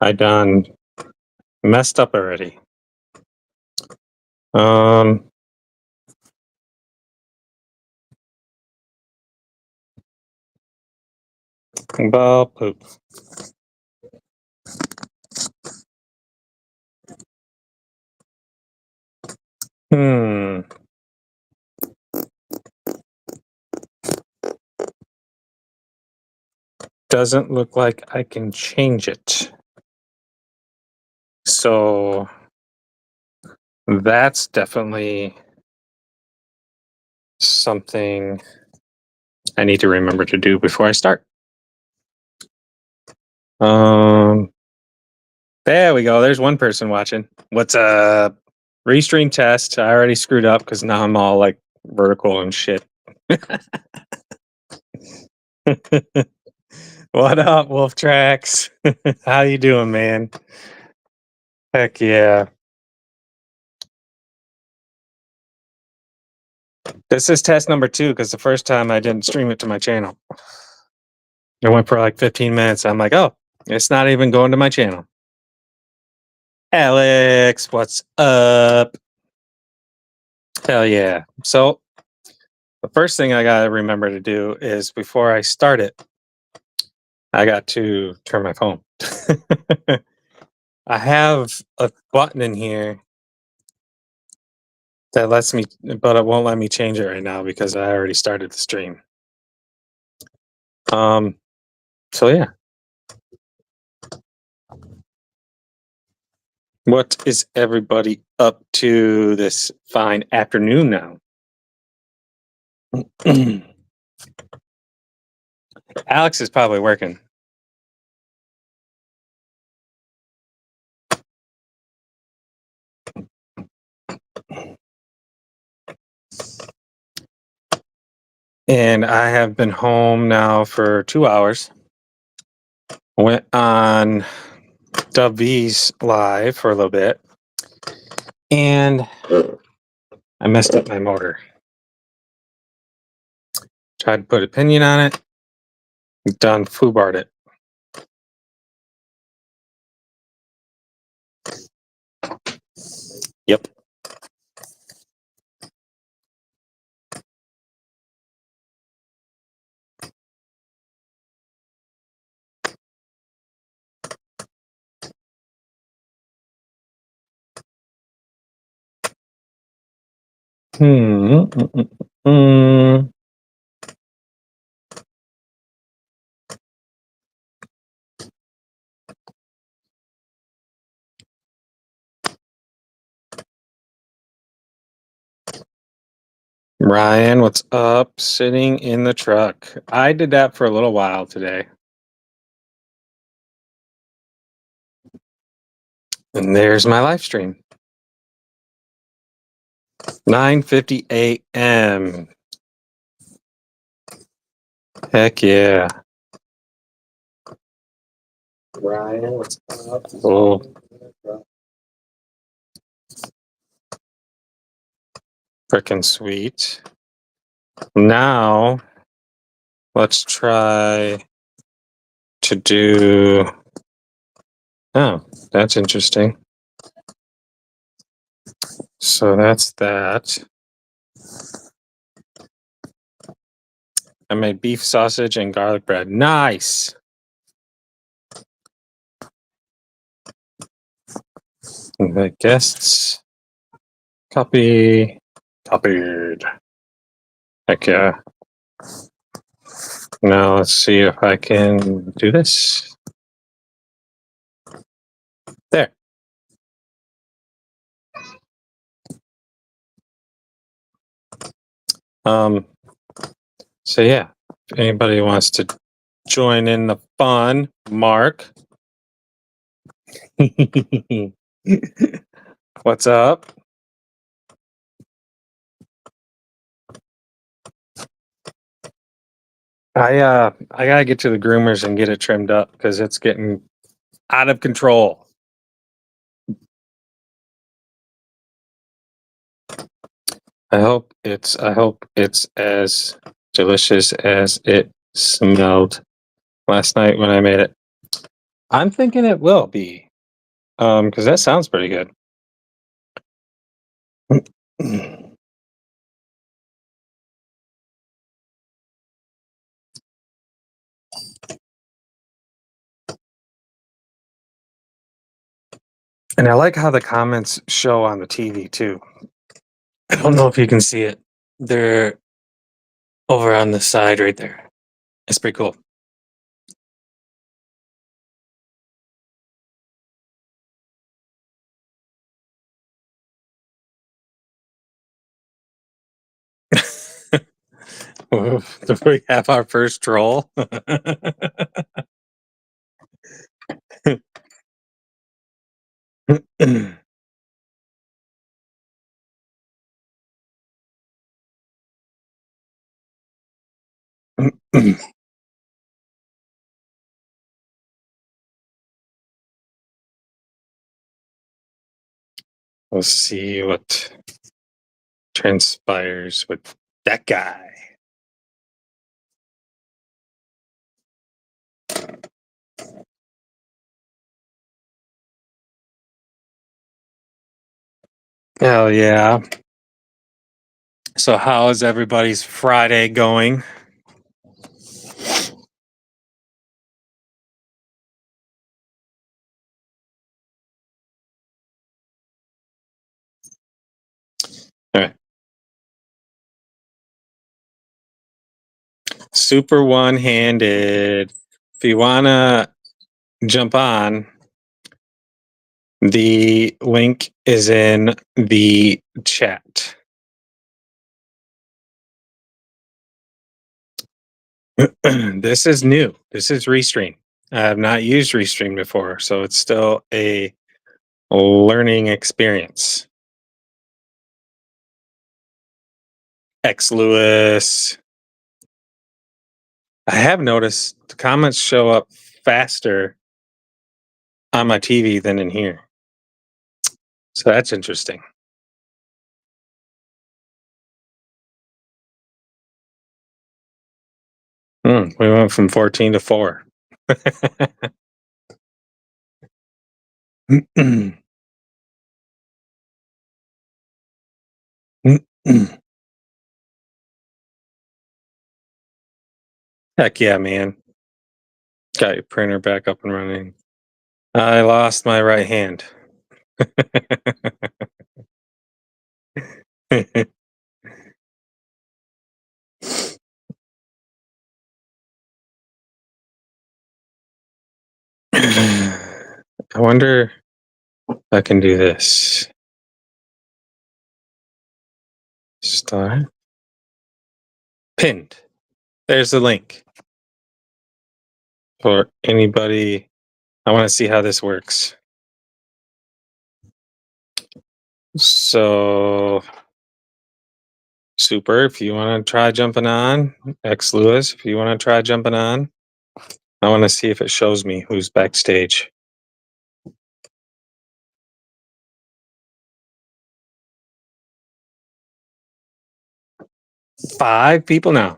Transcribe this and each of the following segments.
I done messed up already. Um, ball poop. Hmm. Doesn't look like I can change it. So that's definitely something I need to remember to do before I start. Um, there we go. There's one person watching. What's up? Restream test. I already screwed up because now I'm all like vertical and shit. What up, Wolf Tracks? How you doing, man? Heck yeah. This is test number 2 because the first time I didn't stream it to my channel. It went for like 15 minutes. I'm like, oh, it's not even going to my channel. Alex, what's up? Hell yeah. So the first thing I got to remember to do is before I start it, I got to turn my phone. I have a button in here that lets me, but it won't let me change it right now because I already started the stream. So yeah. What is everybody up to this fine afternoon now? Alex is probably working. And I have been home now for 2 hours. Went on WV's live for a little bit. And I messed up my motor. Tried to put a pinion on it. Done foobarred it. Yep. Ryan, what's up? Sitting in the truck. I did that for a little while today. And there's my live stream. 9:50 a.m. Heck yeah. Ryan, what's up? Oh. Freaking sweet. Now, let's try to do. Oh, that's interesting. So that's that. I made beef sausage and garlic bread. Nice. The guests. Copied. Heck yeah. Now let's see if I can do this. There. So yeah, if anybody wants to join in the fun, Mark. What's up? I gotta get to the groomers and get it trimmed up because it's getting out of control. I hope it's as delicious as it smelled last night when I made it. I'm thinking it will be, because that sounds pretty good. And I like how the comments show on the TV too. I don't know if you can see it. They're over on the side right there. It's pretty cool. Do we have our first troll? We'll see what transpires with that guy. Hell yeah. So, how is everybody's Friday going? All right. Super one handed. If you want to jump on, the link is in the chat. This is new. This is Restream. I have not used Restream before, so it's still a learning experience. X Lewis. I have noticed the comments show up faster on my TV than in here. So that's interesting. We went from 14 to 4. Heck yeah, man. Got your printer back up and running. I lost my right hand. I wonder if I can do this. Start. Pinned. There's the link for anybody. I want to see how this works. So, Super, if you want to try jumping on, X Lewis, if you want to try jumping on, I want to see if it shows me who's backstage. Five people now.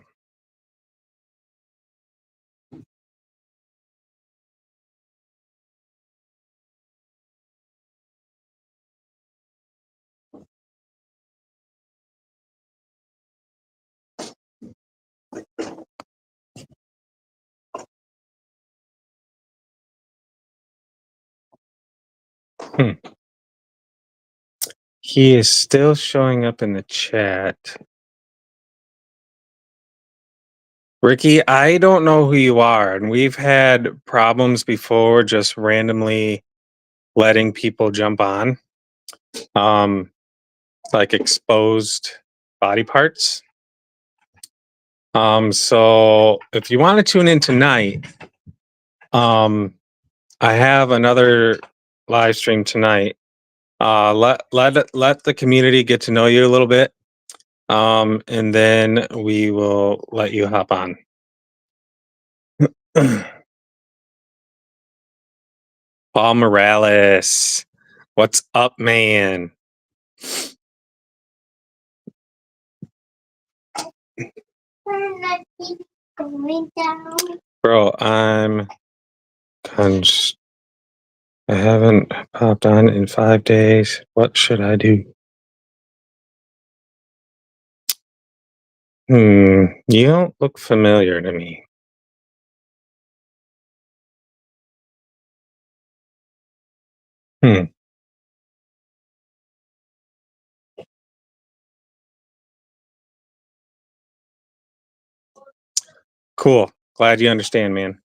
Hmm. He is still showing up in the chat. Ricky, I don't know who you are, and we've had problems before just randomly letting people jump on, like exposed body parts. So if you want to tune in tonight, I have another live stream tonight. Let the community get to know you a little bit, and then we will let you hop on. Paul Morales, what's up, man? Bro, I'm I haven't popped on in 5 days. What should I do? You don't look familiar to me. Hmm, cool. Glad you understand, man.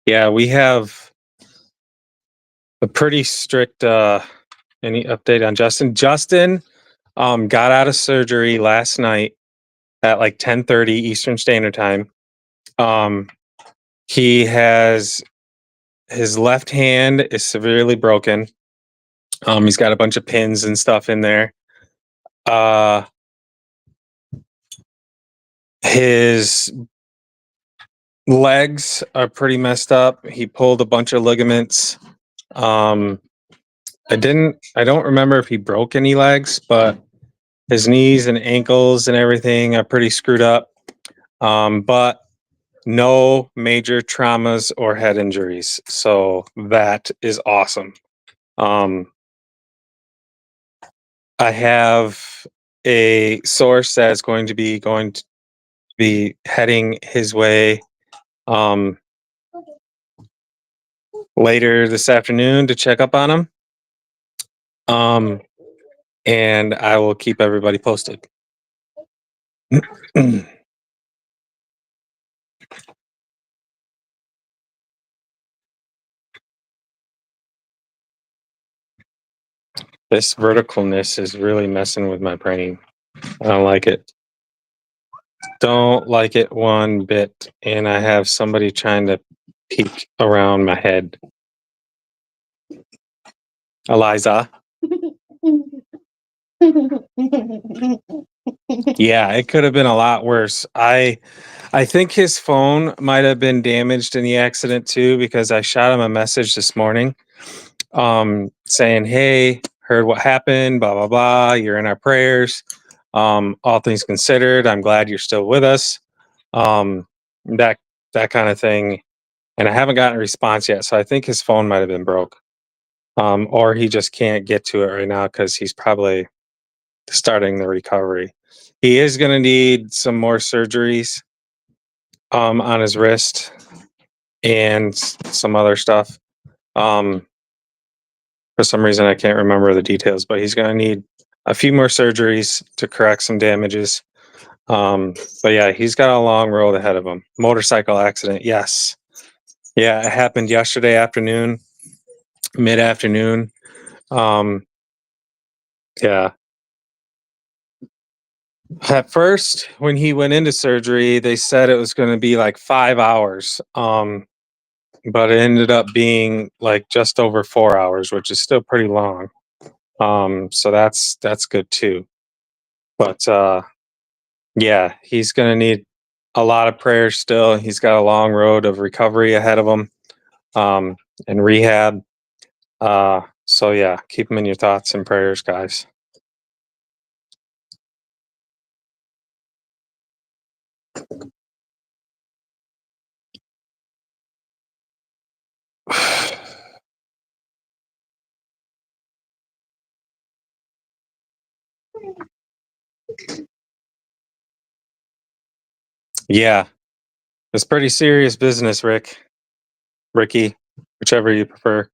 Yeah, we have a pretty strict any update on Justin? Justin got out of surgery last night at like 10:30 Eastern Standard Time. Um he has his left hand is severely broken. He's got a bunch of pins and stuff in there. Uh his legs are pretty messed up. He pulled a bunch of ligaments. Um I don't remember if he broke any legs, but his knees and ankles and everything are pretty screwed up. But no major traumas or head injuries. So that is awesome. Um I have a source that is going to be heading his way um later this afternoon to check up on him. Um and I will keep everybody posted. This verticalness is really messing with my brain. I don't like it. Don't like it one bit. And I have somebody trying to peek around my head. Eliza. Yeah, it could have been a lot worse. I think his phone might have been damaged in the accident too because I shot him a message this morning saying, "Hey, heard what happened, blah blah blah. You're in our prayers. All things considered, I'm glad you're still with us." Um that that kind of thing. And I haven't gotten a response yet, so I think his phone might have been broke. Or he just can't get to it right now cuz he's probably starting the recovery. He is going to need some more surgeries on his wrist and some other stuff. Um, for some reason, I can't remember the details, but he's going to need a few more surgeries to correct some damages. But yeah, he's got a long road ahead of him. Motorcycle accident, yes. Yeah, it happened yesterday afternoon, mid afternoon. Um, yeah. At first, when he went into surgery, they said it was going to be like 5 hours. But it ended up being like just over 4 hours, which is still pretty long. So that's good too. But yeah, he's gonna need a lot of prayers still. He's got a long road of recovery ahead of him, um, and rehab. So yeah, keep him in your thoughts and prayers, guys. Yeah, it's pretty serious business, Ricky, whichever you prefer.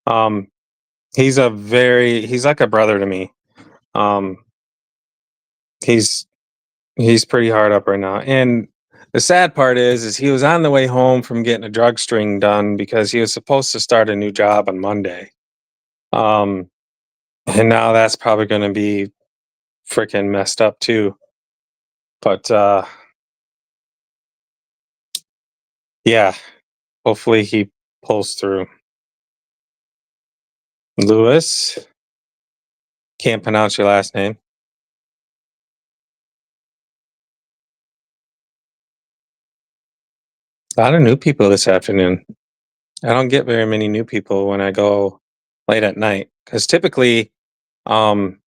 Um, he's like a brother to me. Um, he's He's pretty hard up right now. And the sad part is he was on the way home from getting a drug string done because he was supposed to start a new job on Monday. Um, and now that's probably going to be freaking messed up too. But yeah, hopefully he pulls through. Lewis, can't pronounce your last name. A lot of new people this afternoon. I don't get very many new people when I go late at night because typically um,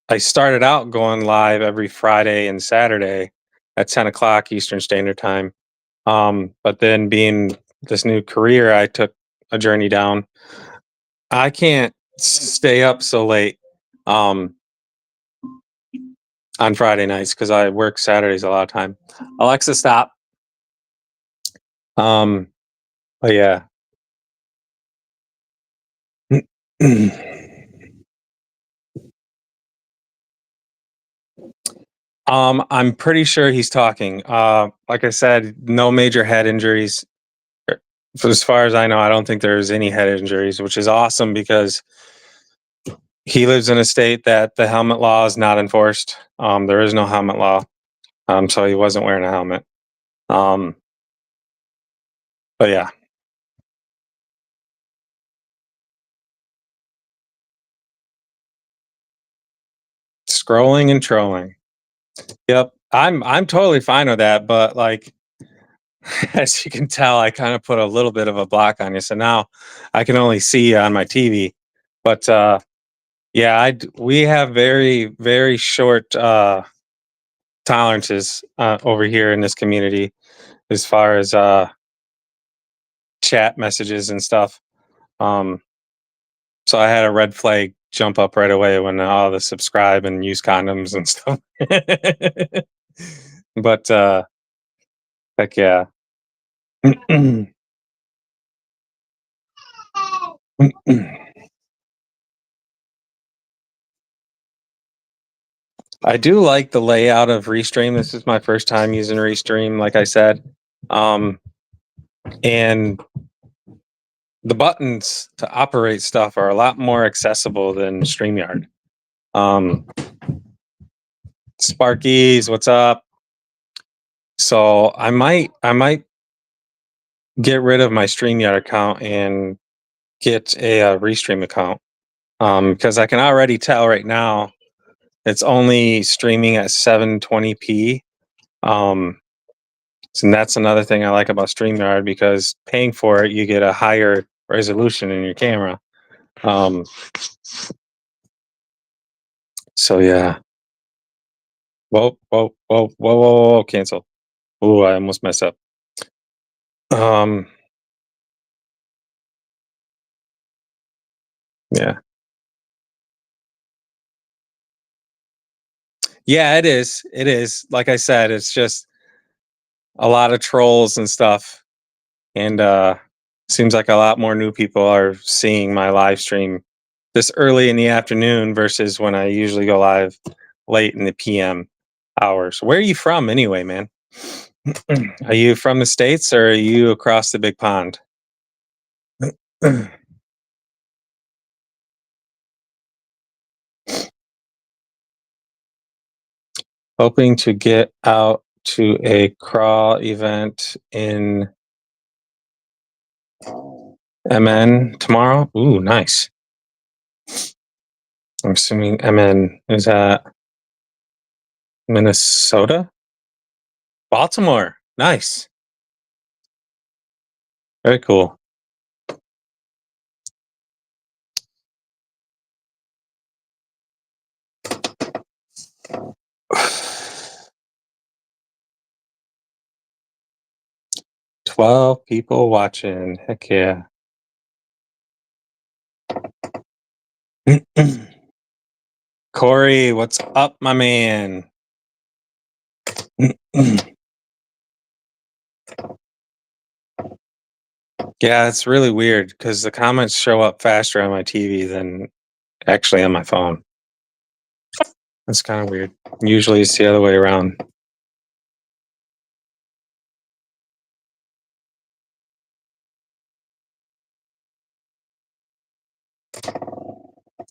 I started out going live every Friday and Saturday at 10 o'clock Eastern Standard Time. But then being this new career, I took a journey down. I can't stay up so late um, on Friday nights because I work Saturdays a lot of time. Alexa, stop. Um, but yeah. I'm pretty sure he's talking. Like I said, no major head injuries. For as far as I know, I don't think there's any head injuries, which is awesome because he lives in a state that the helmet law is not enforced. There is no helmet law, so he wasn't wearing a helmet. Um, but yeah, scrolling and trolling. Yep, I'm totally fine with that. But like, as you can tell, I kind of put a little bit of a block on you, so now I can only see you on my TV. But yeah, we have very short tolerances over here in this community as far as chat messages and stuff. Um, so I had a red flag jump up right away when all the subscribe and use condoms and stuff. But heck yeah. I do like the layout of Restream. This is my first time using Restream, like I said. Um, and the buttons to operate stuff are a lot more accessible than StreamYard. Um, Sparkies, what's up? So I might get rid of my StreamYard account and get a Restream account because I can already tell right now it's only streaming at 720p. Um, and that's another thing I like about StreamYard because paying for it, you get a higher resolution in your camera. Um, so yeah. Whoa, cancel. Oh, I almost messed up. Um, yeah. Yeah, it is. It is. Like I said, it's just a lot of trolls and stuff. And seems like a lot more new people are seeing my live stream this early in the afternoon versus when I usually go live late in the PM hours. Where are you from anyway, man? Are you from the States or are you across the big pond? Hoping to get out to a crawl event in MN tomorrow. Ooh, nice. I'm assuming MN is at Minnesota? Baltimore. Nice. Very cool. $12 people watching. Heck yeah. Corey, what's up, my man? Yeah, it's really weird because the comments show up faster on my TV than actually on my phone. That's kind of weird. Usually it's the other way around.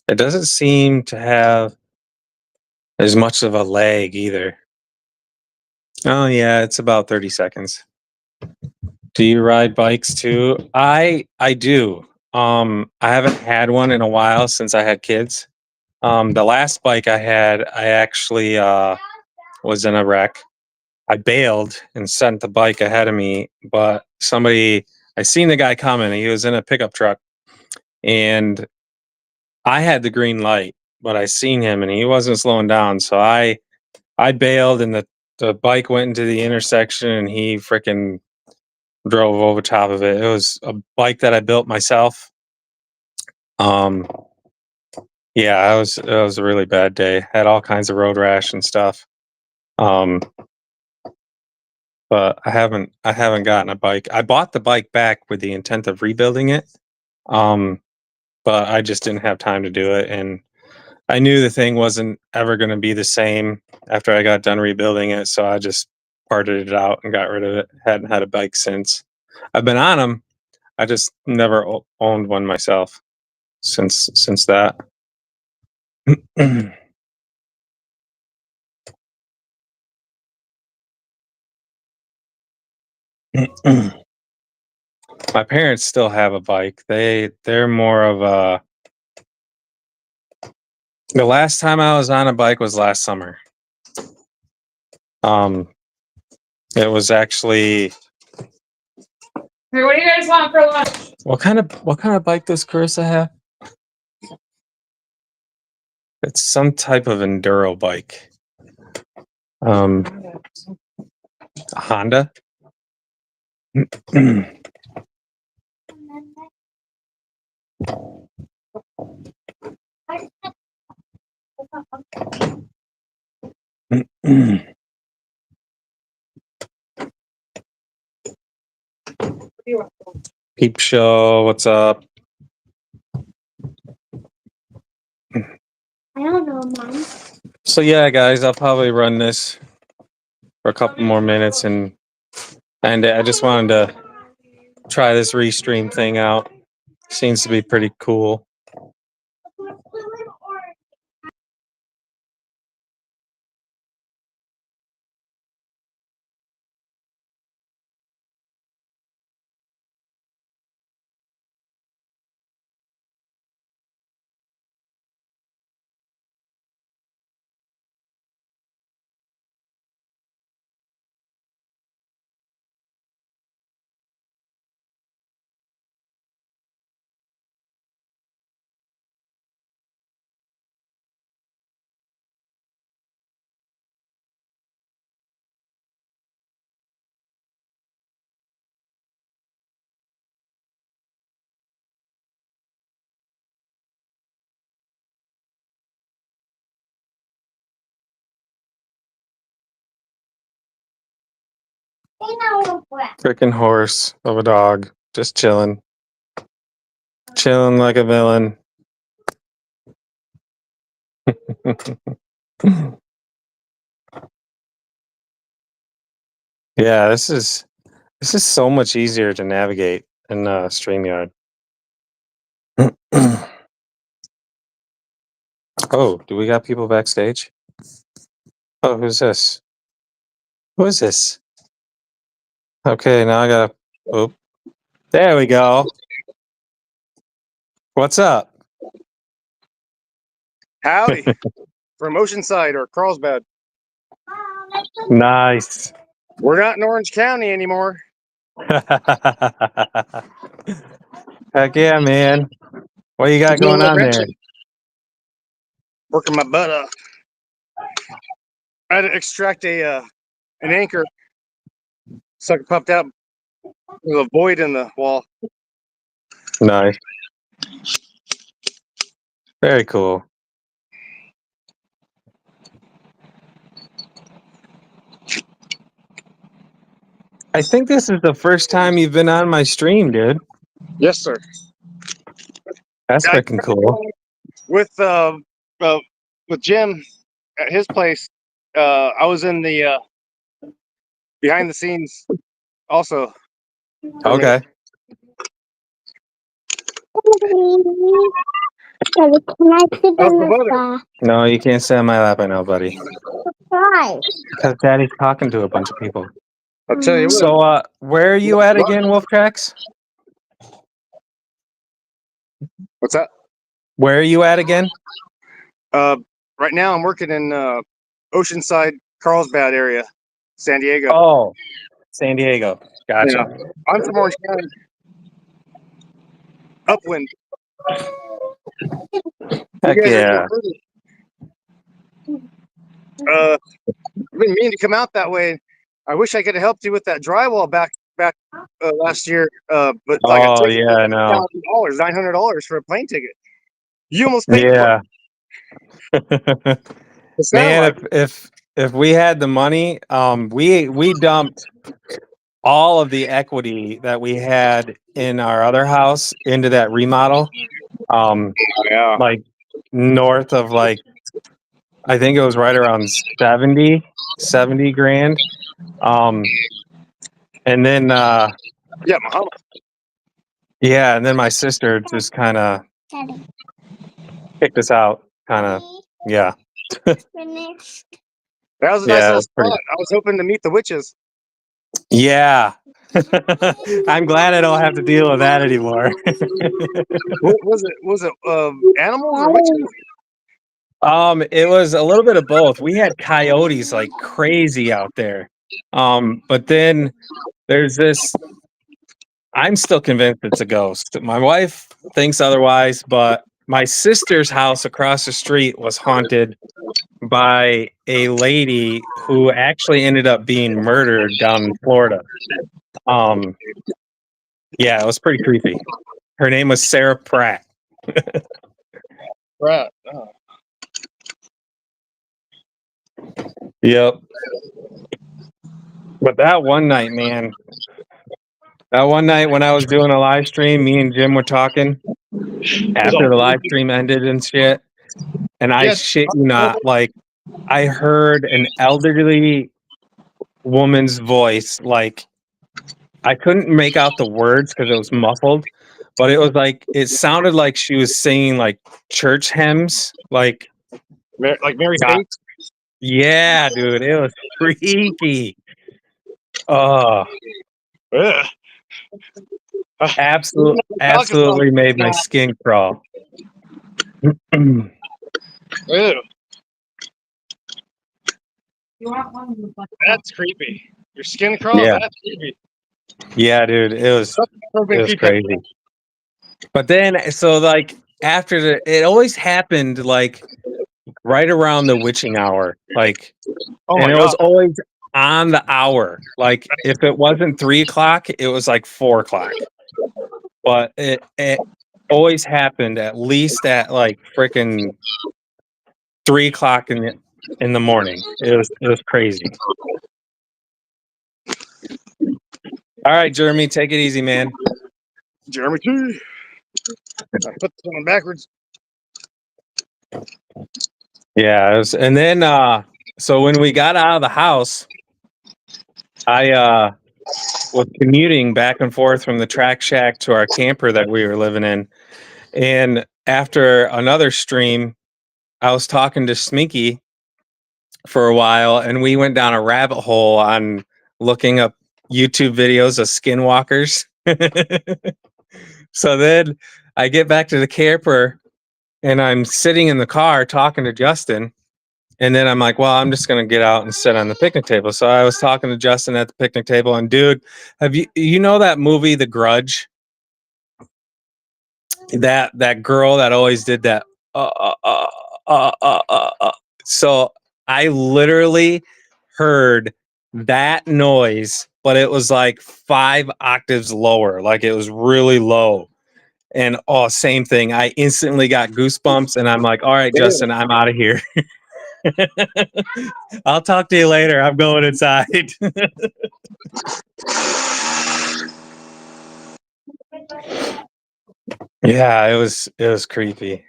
It doesn't seem to have as much of a lag either. Oh yeah, it's about 30 seconds. Do you ride bikes too? I do. I haven't had one in a while since I had kids. The last bike I had, I actually was in a wreck. I bailed and sent the bike ahead of me, but I seen the guy coming. He was in a pickup truck, and I had the green light, but I seen him and he wasn't slowing down. So I bailed, and the bike went into the intersection, and he freaking drove over top of it. It was a bike that I built myself. Um, yeah, it was a really bad day. Had all kinds of road rash and stuff. Um, but I haven't gotten a bike. I bought the bike back with the intent of rebuilding it. But I just didn't have time to do it, and I knew the thing wasn't ever going to be the same after I got done rebuilding it, so I just parted it out and got rid of it. Hadn't had a bike since. I've been on them. I just never owned one myself since that. My parents still have a bike. They're more of a. The last time I was on a bike was last summer. It was actually. Hey, what do you guys want for lunch? What kind of bike does Carissa have? It's some type of enduro bike. A Honda. Peep show, what's up? I don't know, Mom. So yeah, guys, I'll probably run this for a couple more minutes, and I just wanted to try this Restream thing out. Seems to be pretty cool. Freaking horse of a dog, just chilling like a villain. Yeah, this is so much easier to navigate in StreamYard. Oh, do we got people backstage? Oh, who's this? Who is this? Okay, now I gotta. Oh, there we go. What's up? Howdy, from Oceanside or Carlsbad. Nice. We're not in Orange County anymore. Heck yeah, man. What you got going on there? Working my butt off. I had to extract an anchor. Sucker popped out with a void in the wall. Nice. Very cool. I think this is the first time you've been on my stream, dude. Yes, sir. That's freaking cool. With Jim at his place, I was in the behind the scenes also. Okay. No, you can't sit on my lap right now, buddy. Why? Because Daddy's talking to a bunch of people. I'll tell you what. So, where are you at again, Wolf Tracks? What's that? Where are you at again? Right now I'm working in Oceanside, Carlsbad area, San Diego. Oh, San Diego. Gotcha. Yeah. I'm from Orange County. Upwind. Heck yeah. I've been meaning to come out that way. I wish I could have helped you with that drywall back back last year, but like a Oh ticket yeah, was I know. $1,000, $900 for a plane ticket. You almost paid Yeah. the Man, satellite. if we had the money, we dumped all of the equity that we had in our other house into that remodel. Yeah. Like north of like I think it was right around 70 grand. And then Yeah, Muhammad. yeah, and then my sister just kind of Daddy. kicked us out. Kind of yeah. Finished. That was a nice Yeah, it little was pretty. spot. I was hoping to meet the witches. Yeah. I'm glad I don't have to deal with that anymore. What was it? Was it animals or witches? It was a little bit of both. We had coyotes like crazy out there. But then there's this I'm still convinced it's a ghost. My wife thinks otherwise, but my sister's house across the street was haunted by a lady who actually ended up being murdered down in Florida. Um, yeah, it was pretty creepy. Her name was Sarah Pratt. Right. Oh. Yep. But that one night, man, that one night when I was doing a live stream, me and Jim were talking after the live stream ended and shit. And I Yes. shit you not, like I heard an elderly woman's voice. Like I couldn't make out the words because it was muffled, but it was like it sounded like she was singing like church hymns. Like Like Mary God, Kate. yeah, dude, it was freaky. Oh, Ugh. absolutely made my skin crawl. Ew. You want one with like That's creepy. Your skin crawls. Yeah. That's creepy. Yeah, dude, it was Creepy. crazy. But then, so like after it always happened like right around the witching hour, like, Oh and my it god. was always on the hour. Like if it wasn't 3 o'clock, it was like 4 o'clock. But it always happened at least at like freaking 3 o'clock in the morning. It was crazy. All right, Jeremy, take it easy, man. Jeremy T. I put this one backwards. Yeah, it was, and then so when we got out of the house, I was commuting back and forth from the track shack to our camper that we were living in. And after another stream, I was talking to Sminky for a while and we went down a rabbit hole on looking up YouTube videos of skinwalkers. So then I get back to the camper and I'm sitting in the car talking to Justin. And then I'm like, well, I'm just gonna get out and sit on the picnic table. So I was talking to Justin at the picnic table, and dude, have you know that movie, The Grudge? That girl that always did that. Uh, uh, uh, So I literally heard that noise, but it was like 5 octaves lower, like it was really low. And oh, same thing. I instantly got goosebumps, and I'm like, all right, Justin, I'm out of here. I'll talk to you later. I'm going inside. Yeah, it was creepy.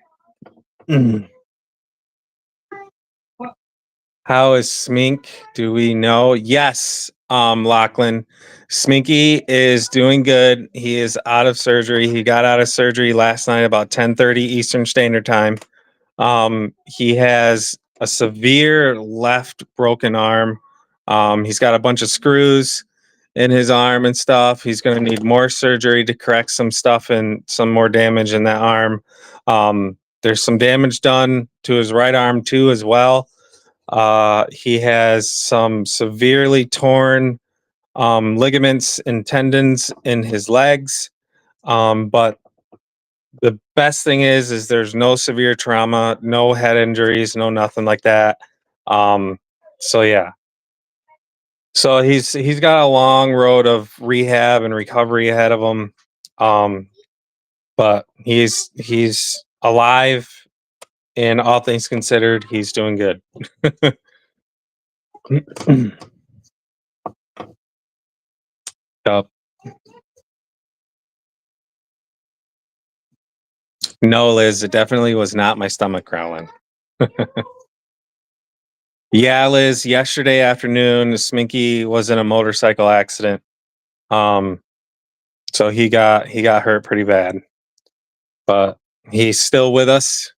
How is Smink? Do we know? Yes, Lachlan. Sminky is doing good. He is out of surgery. He got out of surgery last night about 10:30 Eastern Standard Time. He has a severe left broken arm. He's got a bunch of screws in his arm and stuff. He's going to need more surgery to correct some stuff and some more damage in that arm. There's some damage done to his right arm too, as well. He has some severely torn ligaments and tendons in his legs. But the best thing is there's no severe trauma, no head injuries, no nothing like that. So yeah. So he's got a long road of rehab and recovery ahead of him. But he's alive, and all things considered, he's doing good. Yup. No, Liz, it definitely was not my stomach growling. Yeah, Liz, yesterday afternoon, Sminky was in a motorcycle accident. So he got hurt pretty bad. But he's still with us.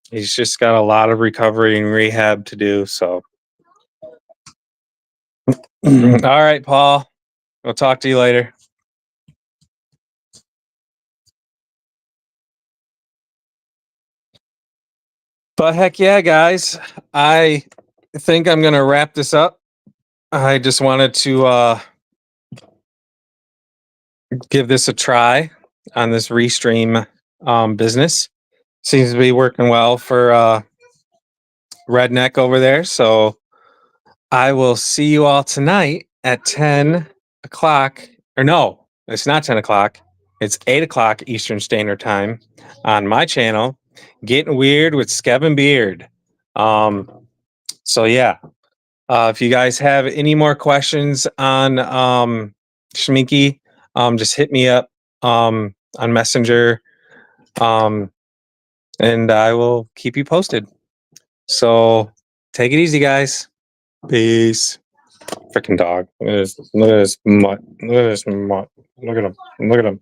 He's just got a lot of recovery and rehab to do, so. All right, Paul. We'll talk to you later. But heck yeah, guys. I think I'm going to wrap this up. I just wanted to give this a try on this Restream business. Seems to be working well for Redneck over there. So I will see you all tonight at 10 o'clock. Or no, it's not 10 o'clock. It's 8 o'clock Eastern Standard Time on my channel, Getting Weird with Skeb and Beard. So yeah, if you guys have any more questions on Schminky, just hit me up on Messenger, and I will keep you posted. So take it easy, guys. Peace. Freaking dog. Look at this. Look at this mutt. Look at this mutt. Look at him. Look at him.